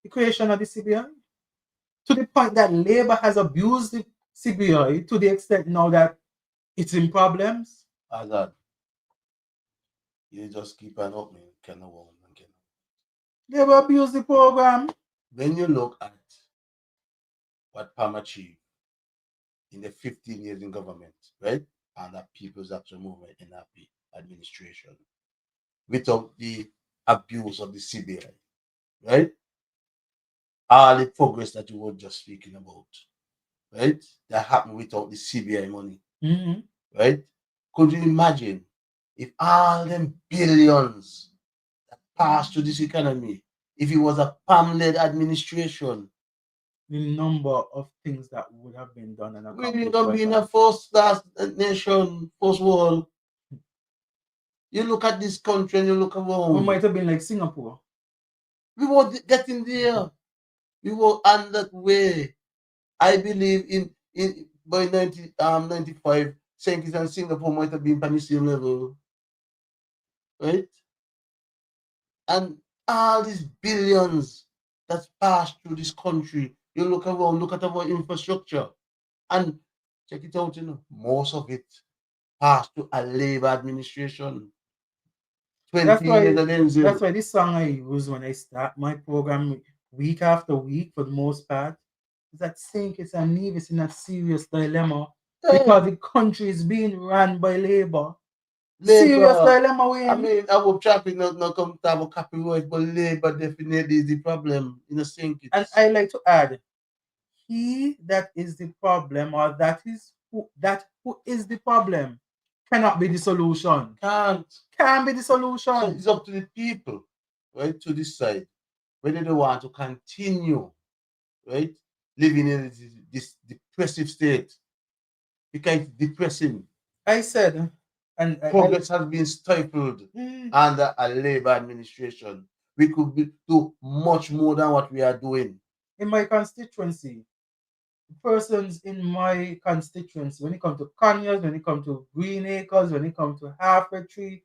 Speaker 2: the creation of the CBI, to the point that Labour has abused the CBI to the extent now that it's in problems.
Speaker 3: Azard, you just keep an opening, cannot woman.
Speaker 2: They will abuse the program.
Speaker 3: When you look at what Pam achieved in the 15 years in government, right? And the People's Action Movement in that administration, without the abuse of the CBI, right? All the progress that you were just speaking about, right? That happened without the CBI money, right? Could you imagine if all them billions that passed through this economy, if it was a PAM-led administration,
Speaker 2: the number of things that would have been done and accomplished.
Speaker 3: We would be in a first-class nation, first world. You look at this country and you look around.
Speaker 2: We might have been like Singapore.
Speaker 3: We were getting there. We were on that way. I believe in by 95, St. Kitts and Singapore might have been on the same level. Right? And all these billions that's passed through this country, you look around, look at our infrastructure, and check it out, most of it passed to a Labour administration. 20 years.
Speaker 2: That's why this song I use when I start my program week after week for the most part is that St. Kitts and Nevis in a serious dilemma because the country is being run by Labour. Serious dilemma.
Speaker 3: I mean, I will traffic not come to have a copyright, but Labour definitely is the problem in a St. Kitts.
Speaker 2: And I like to add, he that is the problem, or that who is the problem, cannot be the solution. Can't be the solution.
Speaker 3: So it's up to the people, right, to decide whether they want to continue, right, living in this depressive state. Because it's depressing.
Speaker 2: I said, and
Speaker 3: progress has been stifled under a Labour administration. We could do much more than what we are doing.
Speaker 2: In my constituency, persons in my constituency, when it comes to Conyers, when it comes to Green Acres, when it comes to Half-a-Tree,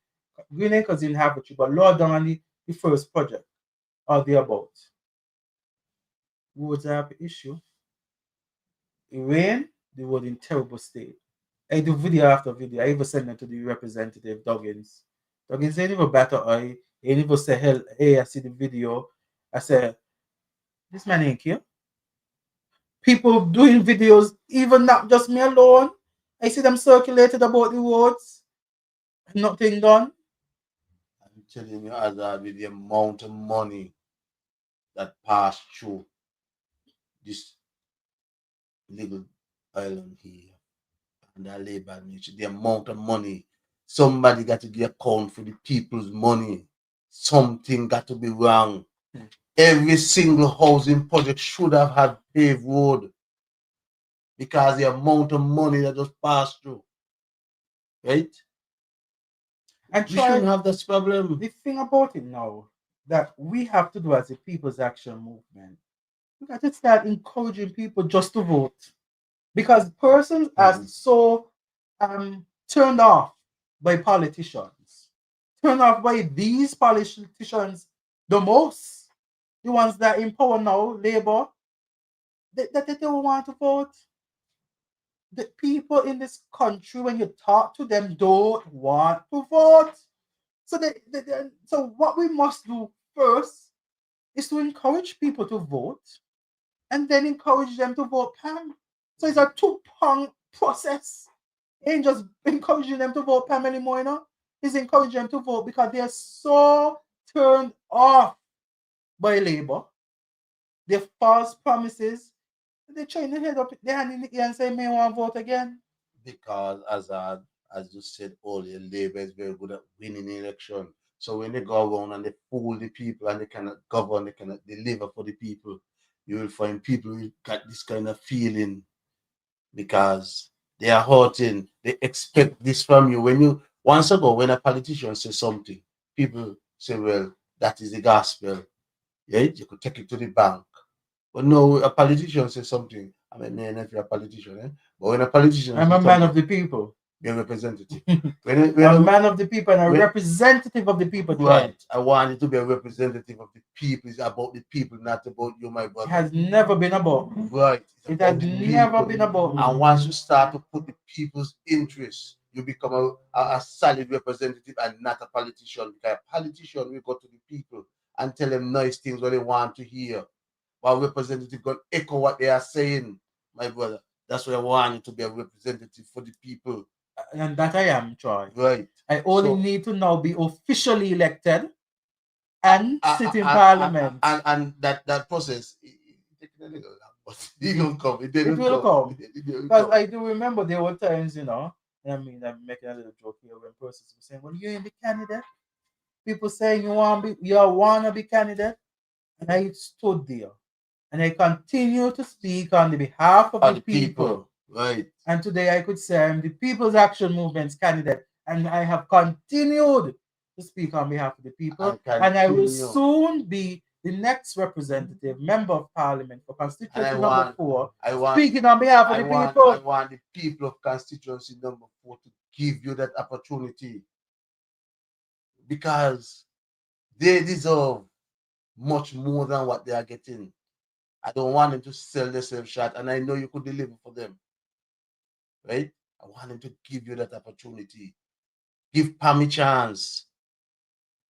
Speaker 2: Green Acres in Half-a-Tree, but Lord down on the first project or thereabout. Roads have an issue. It rain, the road in terrible state. I do video after video. I even send them to the representative Duggins. Duggins ain't even better eye. He ain't even say, hell, hey, I see the video. I said, this man ain't here. People doing videos, even not just me alone. I see them circulated about the roads. Nothing done.
Speaker 3: I'm telling you, Azard, with the amount of money that passed through this little island here and the Labour administration, the amount of money, somebody got to give account for the people's money. Something got to be wrong. Every single housing project should have had paved road because the amount of money that just passed through, right?
Speaker 2: And
Speaker 3: we shouldn't have this problem.
Speaker 2: The thing about it now that we have to do as a People's Action Movement, we got to start encouraging people just to vote, because persons are so turned off by politicians turned off by these politicians the most. The ones that in power now, Labour, that they don't want to vote. The people in this country, when you talk to them, don't want to vote. So so what we must do first is to encourage people to vote and then encourage them to vote Pam. So it's a two-pronged process. It ain't just encouraging them to vote Pam anymore, you know? It's encouraging them to vote because they are so turned off by Labour. Their false promises. They're trying to head up their hand in the air and say, may I want to vote again.
Speaker 3: Because as you said earlier, Labour is very good at winning election. So when they go around and they fool the people and they cannot govern, they cannot deliver for the people, you will find people who got this kind of feeling because they are hurting. They expect this from you. When you once ago, when a politician says something, people say, well, that is the gospel. Yeah, you could take it to the bank. But no, a politician says something. I mean, man, if you're a politician, but when a politician
Speaker 2: I'm
Speaker 3: says
Speaker 2: a man
Speaker 3: something,
Speaker 2: of the people.
Speaker 3: be a representative.
Speaker 2: A man of the people and a representative of the people.
Speaker 3: Right. I want you to be a representative of the people. It's about the people, not about you, my
Speaker 2: It
Speaker 3: brother.
Speaker 2: has never been about.
Speaker 3: Right.
Speaker 2: It has never been about.
Speaker 3: And once you start to put the people's interests, you become a solid representative and not a politician. Because a politician will go to the people and tell them nice things what they want to hear. While representative going to echo what they are saying, my brother. That's why I want you to be a representative for the people.
Speaker 2: And that I am, Troy.
Speaker 3: Right.
Speaker 2: I only need to now be officially elected and sit in parliament.
Speaker 3: And that process, it will come.
Speaker 2: It will come. Because I do remember there were times, you know, and I mean, I'm making a little joke here when persons were saying, well, you ain't the candidate. People saying you want to be candidate. And I stood there. And I continue to speak on the behalf of the people.
Speaker 3: Right.
Speaker 2: And today I could say I'm the People's Action Movement's candidate. And I have continued to speak on behalf of the people. And I will soon be the next representative, member of parliament for constituency number 4, speaking on behalf of the people.
Speaker 3: I want the people of constituency number 4 to give you that opportunity because they deserve much more than what they are getting. I don't want them to sell themselves short, and I know you could deliver for them. Right? I want them to give you that opportunity. Give Pam a chance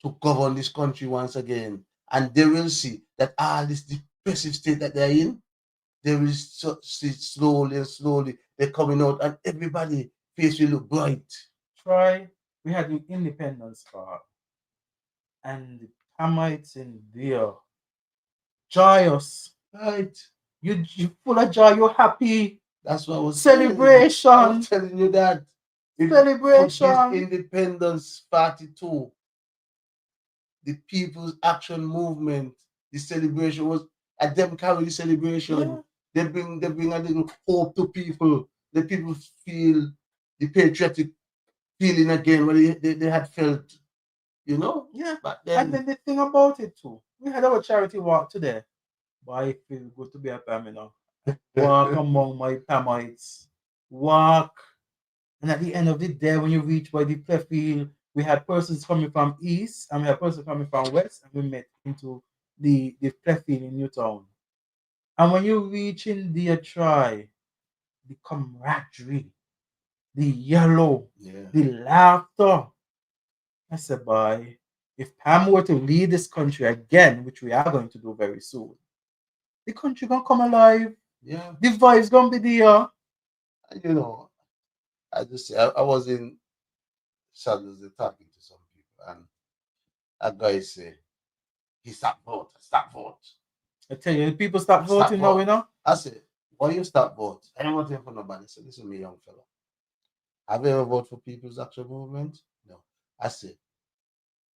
Speaker 3: to govern this country once again. And they will see that all this depressive state that they're in, they will see slowly and slowly they're coming out, and everybody face will look bright.
Speaker 2: Try, we had the independence part, and the Pamites in there joyous.
Speaker 3: Right.
Speaker 2: You full of joy, you're happy.
Speaker 3: That's what I was
Speaker 2: celebration.
Speaker 3: I was telling you that.
Speaker 2: Celebration.
Speaker 3: Independence Party 2, the People's Action Movement, the celebration was at them carry the celebration. Yeah. They bring a little hope to people. The people feel the patriotic feeling again what they had felt, you know?
Speaker 2: Yeah. But then the thing about it too, we had our charity walk today. But I feel good to be a Pam, you know. Walk among my Pamites. Walk. And at the end of the day, when you reach by the playfield, we had persons coming from east and we had persons coming from west, and we met into the playfield in Newtown. And when you reach in there, try the camaraderie, the yellow, the laughter. I said, boy, if Pam were to lead this country again, which we are going to do very soon, the country gonna come alive.
Speaker 3: Yeah.
Speaker 2: The vibes gonna be there.
Speaker 3: You know, I just say I was in Saddles talking to some people, and a guy say he stop vote.
Speaker 2: I tell you, people stop voting now, you know.
Speaker 3: I said, why you stop vote? I don't vote for nobody. I said, listen, me young fella. Have you ever voted for People's Action Movement? No. I said,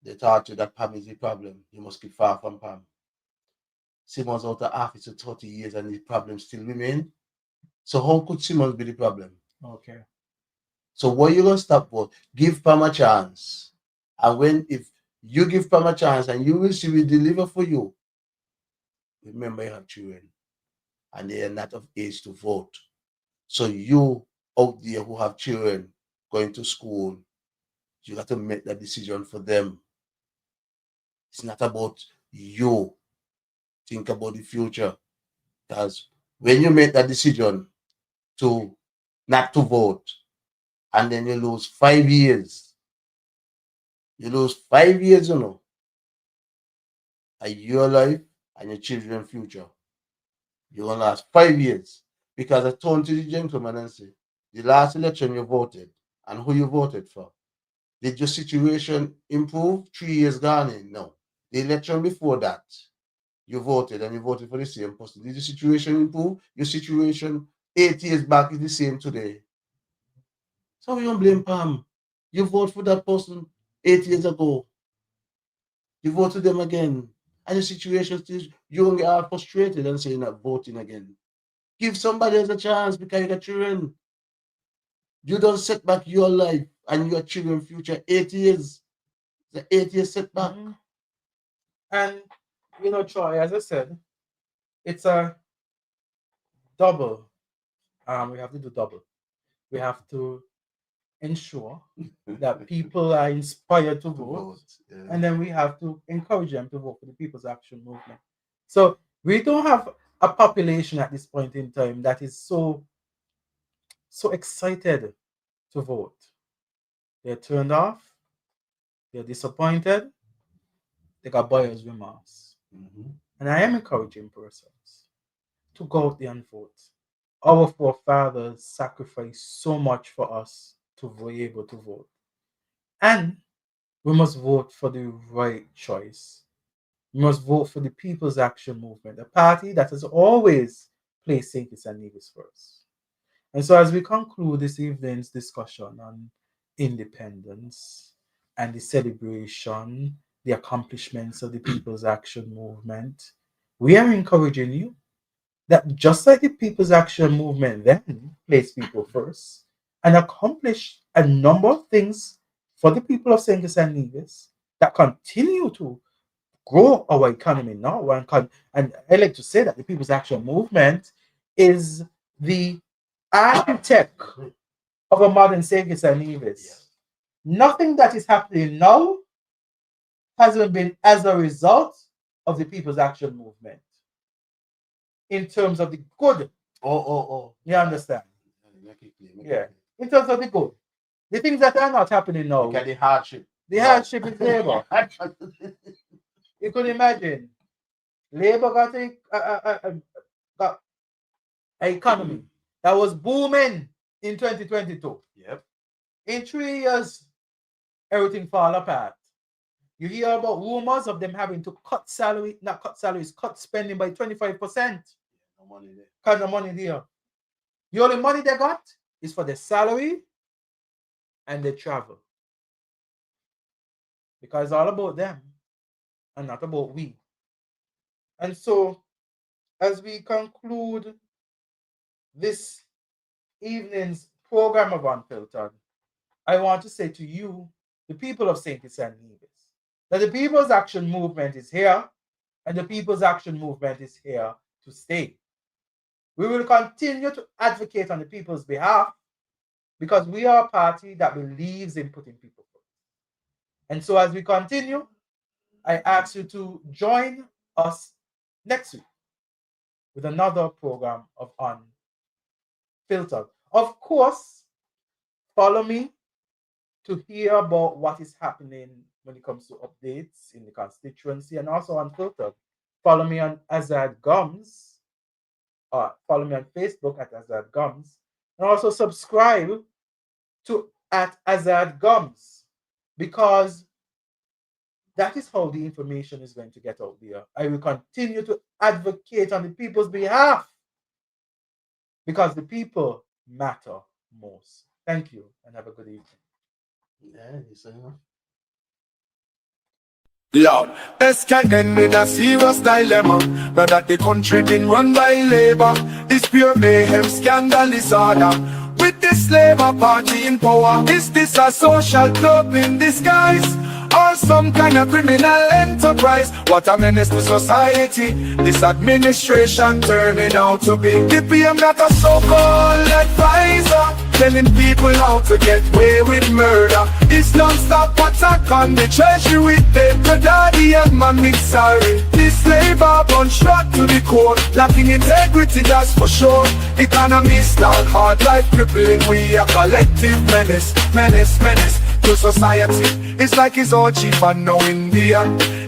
Speaker 3: they taught you that Pam is the problem. You must keep far from Pam. Simmons out of office for 30 years and the problem still remain. So how could Simmons be the problem?
Speaker 2: Okay.
Speaker 3: So why you gonna stop vote? Give Pam a chance. And if you give Pam a chance and you will see we deliver for you, remember you have children and they are not of age to vote. So you out there who have children going to school, You got to make that decision for them. It's not about you. Think about the future. Because when you make that decision to not to vote, and then you lose 5 years, you lose 5 years, you know, of your life and your children's future. You're going to last 5 years. Because I turned to the gentleman and said, the last election you voted and who you voted for, did your situation improve 3 years gone in? No. The election before that, you voted and you voted for the same person. Did your situation improve? Your situation 8 years back is the same today. So we don't blame Pam. You vote for that person 8 years ago. You vote for them again. And the situation still, you don't get frustrated and say you're not voting again. Give somebody else a chance because you got children. You don't set back your life and your children's future 8 years. The 8 year setback.
Speaker 2: And you know, Troy, as I said, it's a double. We have to do double. We have to ensure that people are inspired to vote,
Speaker 3: Yeah.
Speaker 2: and then we have to encourage them to vote for the People's Action Movement. So we don't have a population at this point in time that is so excited to vote. They're turned off, they're disappointed, they got buyer's remorse. And I am encouraging persons to go out there and vote. Our forefathers sacrificed so much for us to be able to vote. And we must vote for the right choice. We must vote for the People's Action Movement, a party that has always placed St. Kitts and Nevis first. And so as we conclude this evening's discussion on independence and the celebration, the accomplishments of the People's Action Movement, we are encouraging you that just like the People's Action Movement then placed people first and accomplished a number of things for the people of St. Kitts and Nevis that continue to grow our economy now. And I like to say that the People's Action Movement is the architect of a modern St. Kitts and Nevis. Nothing that is happening now hasn't been as a result of the People's Action Movement. In terms of the good. You understand? Yeah. In terms of the good. The things that are not happening now.
Speaker 3: Look at the hardship.
Speaker 2: The hardship is labor. You could imagine. Labor got an economy that was booming in 2022.
Speaker 3: Yep.
Speaker 2: In 3 years, everything fall apart. You hear about rumors of them having to cut salary, not cut salaries, cut spending by 25%.
Speaker 3: No money there.
Speaker 2: Kind of money there. The only money they got is for the salary and the travel. Because it's all about them and not about we. And so, as we conclude this evening's program of Unfiltered, I want to say to you, the people of St. Kitts and Nevis, that the People's Action Movement is here, and the People's Action Movement is here to stay. We will continue to advocate on the people's behalf because we are a party that believes in putting people first. And so as we continue, I ask you to join us next week with another program of Unfiltered. Of course, follow me to hear about what is happening when it comes to updates in the constituency and also Unfiltered. Follow me on Azard Gumbs. Follow me on Facebook at Azard Gumbs. And also subscribe to at Azard Gumbs because that is how the information is going to get out there. I will continue to advocate on the people's behalf because the people matter most. Thank you and have a good evening.
Speaker 3: Yeah, you say, huh?
Speaker 1: Lord, this can end in a serious dilemma. Now that the country been run by labor, this pure mayhem, scandal, disorder. With this labor party in power, is this a social club in disguise? Or some kind of criminal enterprise? What a menace to society this administration turning out to be. The PM not a so-called advisor. telling people how to get away with murder. This non-stop attack on the treasury with the daddy and man sorry. This labor bunch shot to the core, lacking integrity, that's for sure. Economy stalled, hard life crippling. We a collective menace, menace, menace to society. It's like it's all cheap and no India.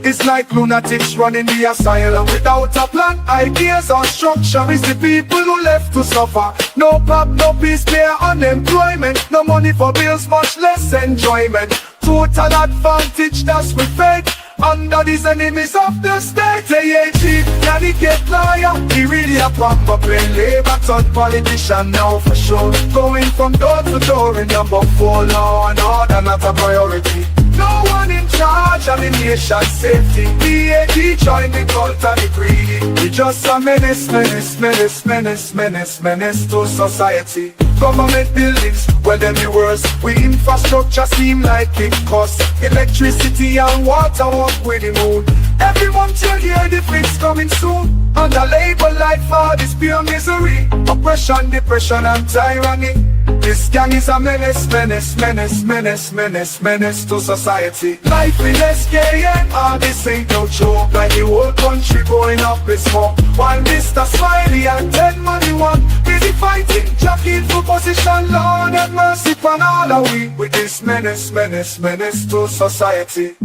Speaker 1: It's like lunatics running the asylum without a plan, ideas or structure. It's the people who left to suffer. No pop, no peace, clear unemployment. No money for bills, much less enjoyment. Total advantage, that's we fake under these enemies of the state. Hey, chief, can he get liar? He really a proper plain labor turn politician now for sure. Going from door to door in number 4, law and order not a priority. No one in charge of the nation's safety. BAD join the cult and the greedy. We just a menace, menace, menace, menace, menace, menace to society. Government buildings, well them the worst. We infrastructure seem like it costs. Electricity and water walk with the moon. Every month you hear the fix coming soon. Under labor life for this pure misery. Oppression, depression and tyranny. This gang is a menace, menace, menace, menace, menace, menace to society. Life in SKN, this ain't no joke. Like the whole country going up in smoke. While Mr. Smiley and 10 money one busy fighting, jockeying for position. Lord have mercy upon all of we with this menace, menace, menace to society.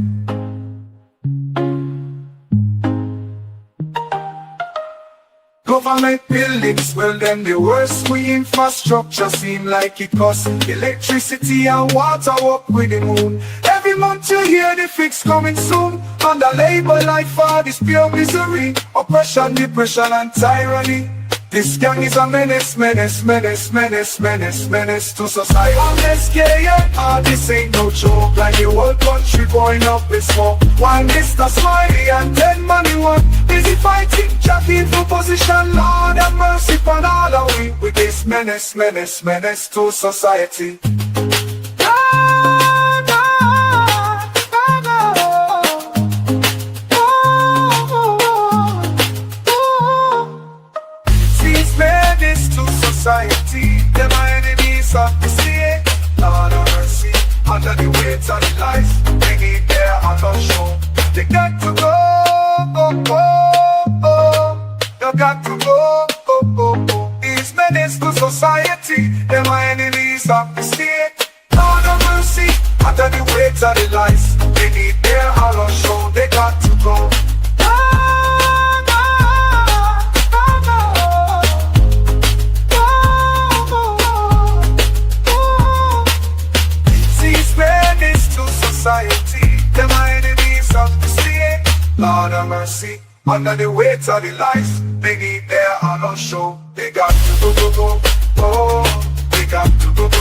Speaker 1: Government buildings, well them the worst. We infrastructure seem like it costs. Electricity and water up with the moon. Every month you hear the fix coming soon. Under labor life for this pure misery. Oppression, depression and tyranny. This gang is a menace, menace, menace, menace, menace, menace to society. On SKN, this ain't no joke. Like the whole country going up in smoke. While Mr. Smiley and 10 money one busy fighting, jockeying for position. Lord have mercy upon all of we with this menace, menace, menace to society. Society, them are enemies of the state. Lord of mercy, under the weight of the lies, they need their heart on show. They got to go, oh, oh, oh. They got to go, oh, oh, oh. It's menace to society, them are enemies of the state. Lord of mercy, under the weight of the lies, they need their heart on show. They got to go. Society, them are enemies of the state. Lord of mercy, under the weight of the lies, they need their heart on show. They got to go, go, go, oh, they got to go, go.